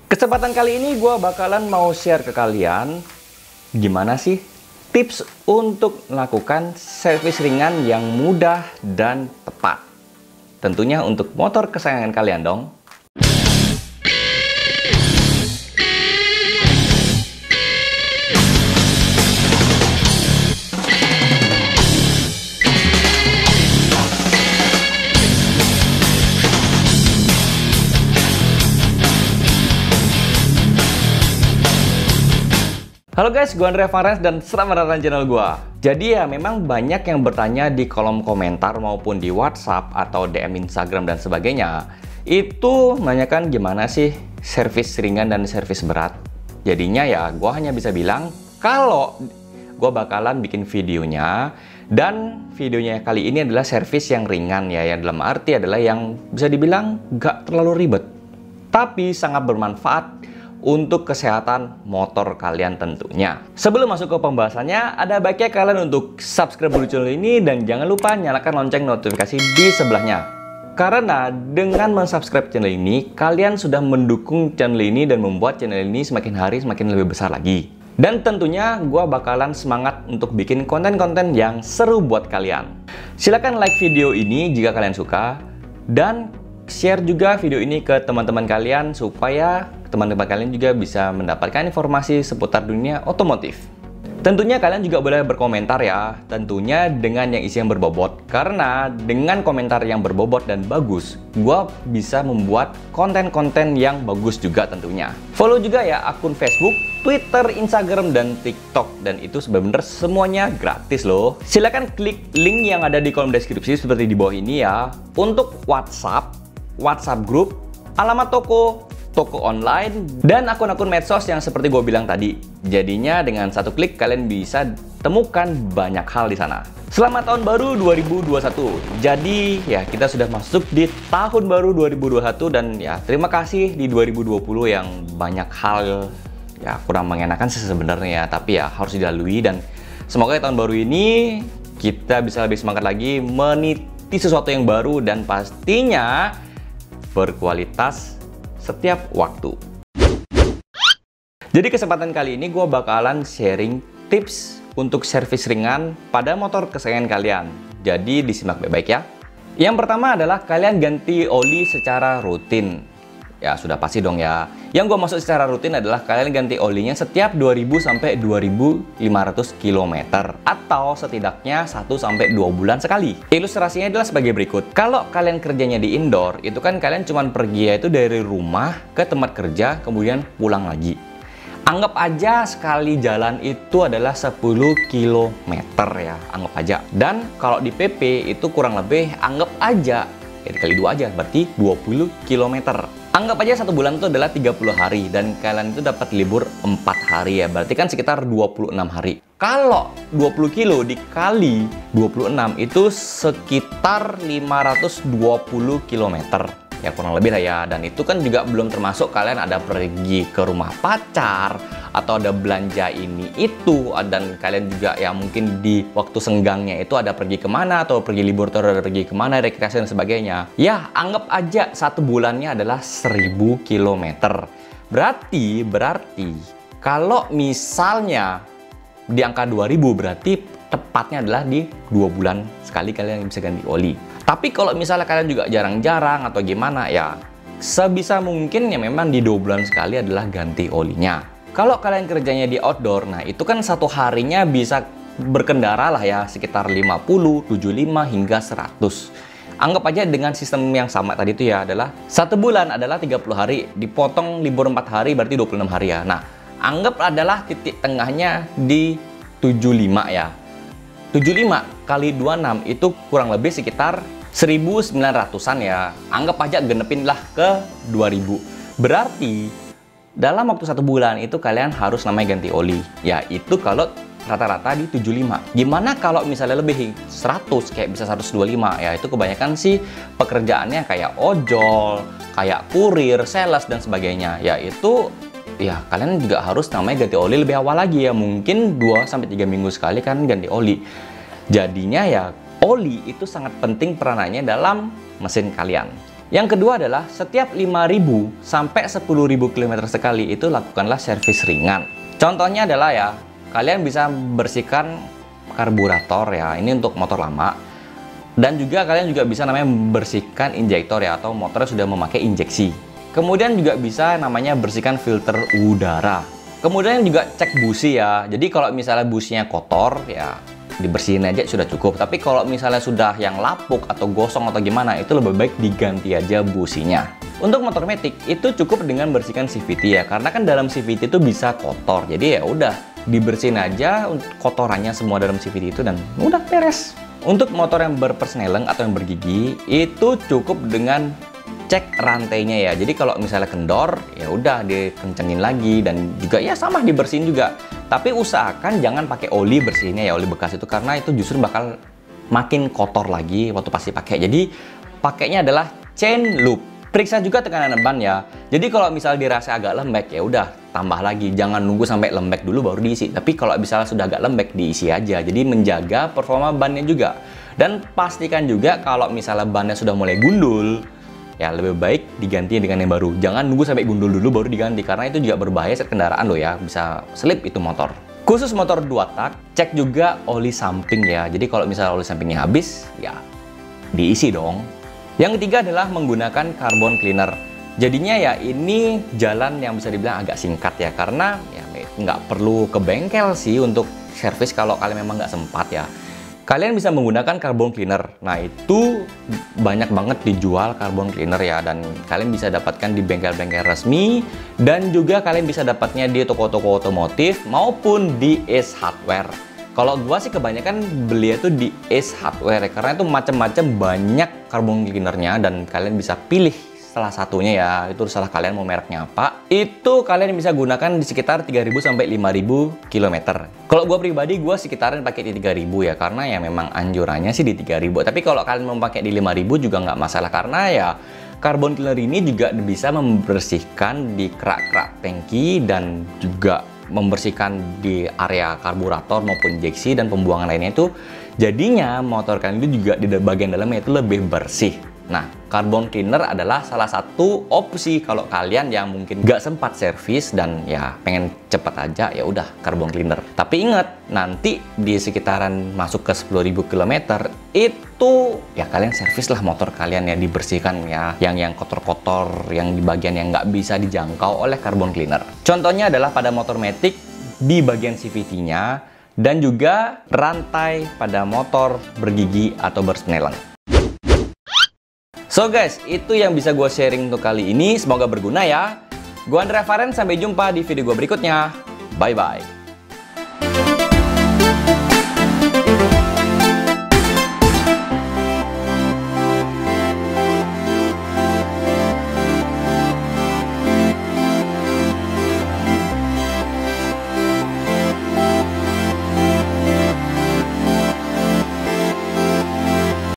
Kesempatan kali ini gue bakalan mau share ke kalian gimana sih tips untuk melakukan servis ringan yang mudah dan tepat. Tentunya untuk motor kesayangan kalian dong. Halo guys, gue Andre Farens dan selamat datang di channel gue. Jadi ya memang banyak yang bertanya di kolom komentar maupun di WhatsApp atau DM Instagram dan sebagainya. Itu menanyakan gimana sih servis ringan dan servis berat. Jadinya ya gue hanya bisa bilang kalau gue bakalan bikin videonya. Dan videonya kali ini adalah servis yang ringan ya, yang dalam arti adalah yang bisa dibilang gak terlalu ribet, tapi sangat bermanfaat untuk kesehatan motor kalian tentunya. Sebelum masuk ke pembahasannya, ada baiknya kalian untuk subscribe dulu channel ini dan jangan lupa nyalakan lonceng notifikasi di sebelahnya. Karena dengan mensubscribe channel ini, kalian sudah mendukung channel ini dan membuat channel ini semakin hari semakin lebih besar lagi. Dan tentunya gue bakalan semangat untuk bikin konten-konten yang seru buat kalian. Silahkan like video ini jika kalian suka dan share juga video ini ke teman-teman kalian supaya teman-teman kalian juga bisa mendapatkan informasi seputar dunia otomotif. Tentunya kalian juga boleh berkomentar ya, tentunya dengan yang isi yang berbobot. Karena dengan komentar yang berbobot dan bagus, gua bisa membuat konten-konten yang bagus juga tentunya. Follow juga ya akun Facebook, Twitter, Instagram, dan TikTok. Dan itu sebenarnya semuanya gratis loh. Silahkan klik link yang ada di kolom deskripsi seperti di bawah ini ya. Untuk WhatsApp group, alamat toko online, dan akun-akun medsos yang seperti gue bilang tadi. Jadinya dengan satu klik kalian bisa temukan banyak hal di sana. Selamat tahun baru 2021. Jadi ya kita sudah masuk di tahun baru 2021 dan ya terima kasih di 2020 yang banyak hal ya kurang mengenakan sih sebenarnya ya, tapi ya harus dilalui dan semoga tahun baru ini kita bisa lebih semangat lagi meniti sesuatu yang baru dan pastinya berkualitas setiap waktu. Jadi kesempatan kali ini gue bakalan sharing tips untuk servis ringan pada motor kesayangan kalian. Jadi disimak baik-baik ya. Yang pertama adalah kalian ganti oli secara rutin. Ya sudah pasti dong ya. Yang gue maksud secara rutin adalah kalian ganti olinya setiap 2000 sampai 2500 km atau setidaknya 1 sampai 2 bulan sekali. Ilustrasinya adalah sebagai berikut. Kalau kalian kerjanya di indoor, itu kan kalian cuma pergi itu dari rumah ke tempat kerja kemudian pulang lagi. Anggap aja sekali jalan itu adalah 10 km ya, anggap aja. Dan kalau di PP itu kurang lebih anggap aja ya dikali 2 aja, berarti 20 km. Anggap aja 1 bulan itu adalah 30 hari dan kalian itu dapat libur 4 hari ya, berarti kan sekitar 26 hari. Kalau 20 kilo dikali 26 itu sekitar 520 km. Ya kurang lebih lah ya, dan itu kan juga belum termasuk kalian ada pergi ke rumah pacar atau ada belanja ini itu, dan kalian juga ya mungkin di waktu senggangnya itu ada pergi kemana atau pergi libur atau ada pergi kemana, rekreasi dan sebagainya. Ya anggap aja 1 bulannya adalah 1000 km. Berarti kalau misalnya di angka 2000 berarti tepatnya adalah di 2 bulan sekali kalian bisa ganti oli. Tapi kalau misalnya kalian juga jarang-jarang atau gimana ya, sebisa mungkin ya memang di 2 bulan sekali adalah ganti olinya. Kalau kalian kerjanya di outdoor, nah itu kan satu harinya bisa berkendara lah ya sekitar 50, 75 hingga 100. Anggap aja dengan sistem yang sama tadi itu ya adalah 1 bulan adalah 30 hari, dipotong libur 4 hari berarti 26 hari ya. Nah, anggap adalah titik tengahnya di 75 ya. 75 kali 26 itu kurang lebih sekitar 1900-an ya. Anggap aja genepin lah ke 2000. Berarti dalam waktu 1 bulan itu kalian harus namanya ganti oli. Ya itu kalau rata-rata di 75. Gimana kalau misalnya lebih 100 kayak bisa 125 ya, itu kebanyakan sih pekerjaannya kayak ojol, kayak kurir, sales dan sebagainya. Ya itu ya kalian juga harus namanya ganti oli lebih awal lagi ya, mungkin 2-3 minggu sekali kan ganti oli. Jadinya ya oli itu sangat penting peranannya dalam mesin kalian. Yang kedua adalah setiap 5.000 sampai 10.000 km sekali itu lakukanlah servis ringan. Contohnya adalah ya, kalian bisa bersihkan karburator ya, ini untuk motor lama. Dan juga kalian juga bisa namanya bersihkan injektor ya, atau motornya sudah memakai injeksi. Kemudian juga bisa namanya bersihkan filter udara. Kemudian juga cek busi ya. Jadi kalau misalnya businya kotor ya dibersihin aja sudah cukup. Tapi kalau misalnya sudah yang lapuk atau gosong atau gimana, itu lebih baik diganti aja businya. Untuk motor Matic itu cukup dengan bersihkan CVT ya, karena kan dalam CVT itu bisa kotor. Jadi ya udah dibersihin aja kotorannya semua dalam CVT itu dan udah beres. Untuk motor yang berpersneleng atau yang bergigi itu cukup dengan cek rantainya ya. Jadi kalau misalnya kendor ya udah dikencengin lagi, dan juga ya sama dibersihin juga. Tapi usahakan jangan pakai oli bersihnya ya, oli bekas itu, karena itu justru bakal makin kotor lagi waktu pasti pakai. Jadi pakainya adalah chain loop. Periksa juga tekanan ban ya. Jadi kalau misalnya dirasa agak lembek ya udah tambah lagi. Jangan nunggu sampai lembek dulu baru diisi. Tapi kalau misalnya sudah agak lembek diisi aja. Jadi menjaga performa bannya juga. Dan pastikan juga kalau misalnya bannya sudah mulai gundul, ya lebih baik diganti dengan yang baru. Jangan nunggu sampai gundul dulu baru diganti, karena itu juga berbahaya saat kendaraan loh ya, bisa slip itu motor. Khusus motor 2 tak, cek juga oli samping ya. Jadi kalau misalnya oli sampingnya habis, ya diisi dong. Yang ketiga adalah menggunakan carbon cleaner. Jadinya ya ini jalan yang bisa dibilang agak singkat ya, karena ya nggak perlu ke bengkel sih untuk servis kalau kalian memang nggak sempat ya. Kalian bisa menggunakan carbon cleaner. Nah, itu banyak banget dijual carbon cleaner ya, dan kalian bisa dapatkan di bengkel-bengkel resmi, dan juga kalian bisa dapatnya di toko-toko otomotif maupun di Ace Hardware. Kalau gua sih kebanyakan beli itu di Ace Hardware karena itu macam-macam banyak carbon cleanernya, dan kalian bisa pilih salah satunya ya, itu terserah kalian mau mereknya apa. Itu kalian bisa gunakan di sekitar 3.000 sampai 5.000 km. Kalau gue pribadi, gue sekitaran pakai di 3.000 ya, karena ya memang anjurannya sih di 3.000. Tapi kalau kalian mau pakai di 5.000 juga nggak masalah, karena ya carbon cleaner ini juga bisa membersihkan di kerak-kerak tangki dan juga membersihkan di area karburator maupun injeksi dan pembuangan lainnya itu. Jadinya motor kalian itu juga di bagian dalamnya itu lebih bersih. Nah, carbon cleaner adalah salah satu opsi kalau kalian yang mungkin nggak sempat servis dan ya pengen cepet aja, ya udah carbon cleaner. Tapi ingat, nanti di sekitaran masuk ke 10.000 km itu ya kalian servis lah motor kalian ya, dibersihkan ya yang kotor-kotor, yang di bagian yang nggak bisa dijangkau oleh carbon cleaner. Contohnya adalah pada motor Matic di bagian CVT-nya dan juga rantai pada motor bergigi atau bersneleng. So guys, itu yang bisa gue sharing untuk kali ini. Semoga berguna ya. Gue Andrea Faren, sampai jumpa di video gue berikutnya. Bye-bye.